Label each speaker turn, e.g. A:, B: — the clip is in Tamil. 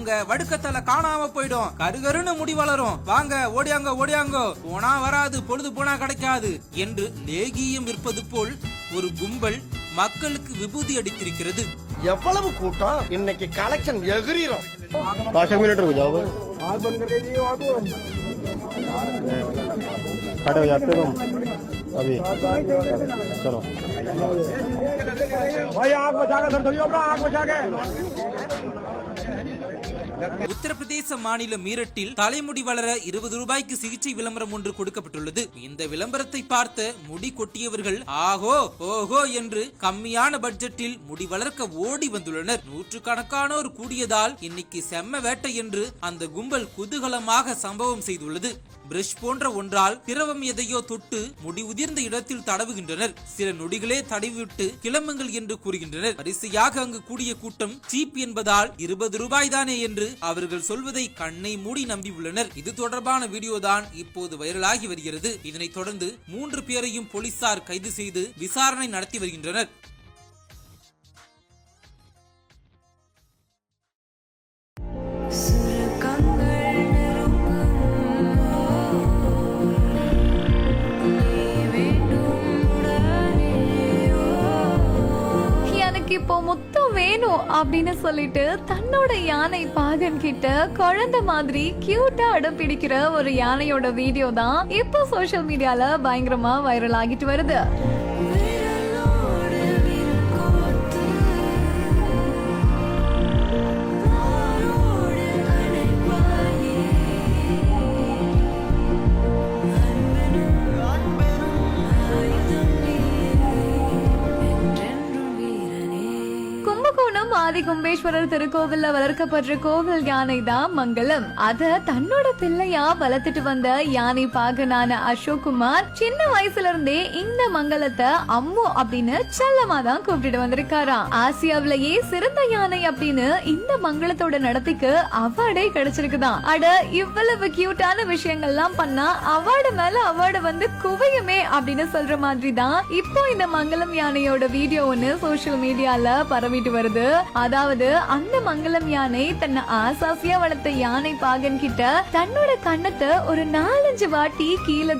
A: உங்க வடுக்கத்தல காணாம போயிடும், கருகருன்னு முடி வளரும், வாங்க ஓடியாங்க ஓடியாங்க, போனா வராது பொழுது போனா கிடைக்காது என்று லேகியம் விற்பது போல் ஒரு கும்பல் மக்களுக்கு விபூதி அடித்திருக்கிறது.
B: எவ்வளவு கூட்டம் இன்னைக்கு கலெக்ஷன் எகிரிரும்.
C: अभी चलो भाई आग बचा के धर दो, आग बचा के।
A: உத்தரப்பிரதேச மாநிலம் மீரட்டில் தலைமுடி வளர 20 ரூபாய்க்கு சிகிச்சை விளம்பரம் ஒன்று கொடுக்கப்பட்டுள்ளது. இந்த விளம்பரத்தை பார்த்த முடி கொட்டியவர்கள் ஆஹோ ஓஹோ என்று கம்மியான பட்ஜெட்டில் முடி வளர்க்க ஓடி வந்துள்ளனர். நூற்றுக்கணக்கானோர் கூடியதால் இன்னைக்கு செம்ம வேட்டை என்று அந்த கும்பல் குதூகலமாக சம்பவம் செய்துள்ளது. பிரஷ் போன்ற ஒன்றால் திரவம் எதையோ தொட்டு முடி உதிர்ந்த இடத்தில் தடவுகின்றனர். சில நொடிகளே தடவிவிட்டு கிளம்புங்கள் என்று கூறுகின்றனர். வரிசையாக அங்கு கூடிய கூட்டம் சீப் என்பதால் 20 ரூபாய் தானே என்று அவர்கள் சொல்வதை கண்ணை மூடி நம்பியுள்ளனர். இது தொடர்பான வீடியோ தான் இப்போது வைரலாகி வருகிறது. இதனைத் தொடர்ந்து 3 பேரையும் போலீசார் கைது செய்து விசாரணை நடத்தி வருகின்றனர்.
D: இப்போ முத்தம் வேணும் அப்படின்னு சொல்லிட்டு தன்னோட யானை பாகன் கிட்ட குழந்தை மாதிரி கியூட்டா அடம் பிடிக்கிற ஒரு யானையோட வீடியோ தான் இப்போ சோஷியல் மீடியால பயங்கரமா வைரல் ஆகிட்டு வருது. ஆதி கும்பேஸ்வரர் திருக்கோவில்ல வளர்க்கப்படுற கோவில் யானை தான் மங்களம். அத தன்னோட பிள்ளையா வளர்த்துட்டு வந்த யானை பாகனான அசோக் குமார் சின்ன வயசுல இருந்தே இந்த மங்களத்தை அம்மு அப்படின்னு செல்லமா தான் கூப்பிட்டு வந்திருக்காராம். ஆசியாவிலேயே சிறந்த யானை அப்படின்னு இந்த மங்களத்தோட நடத்திக்கு அவார்டே கிடைச்சிருக்குதான். அட இவ்வளவு கியூட்டான விஷயங்கள்லாம் பண்ணா அவார்டு மேல அவார்டு வந்து குவையுமே அப்படின்னு சொல்ற மாதிரி தான் இப்போ இந்த மங்களம் யானையோட வீடியோ ஒன்னு சோசியல் மீடியால பரவிட்டு வருது. அதாவது அந்த மங்களம் யானை தன்னை ஆசாசியா வளர்த்த யானை பாகன் கிட்ட தன்னோட கண்ணத்தை ஒரு 4-5 வாட்டி கீழே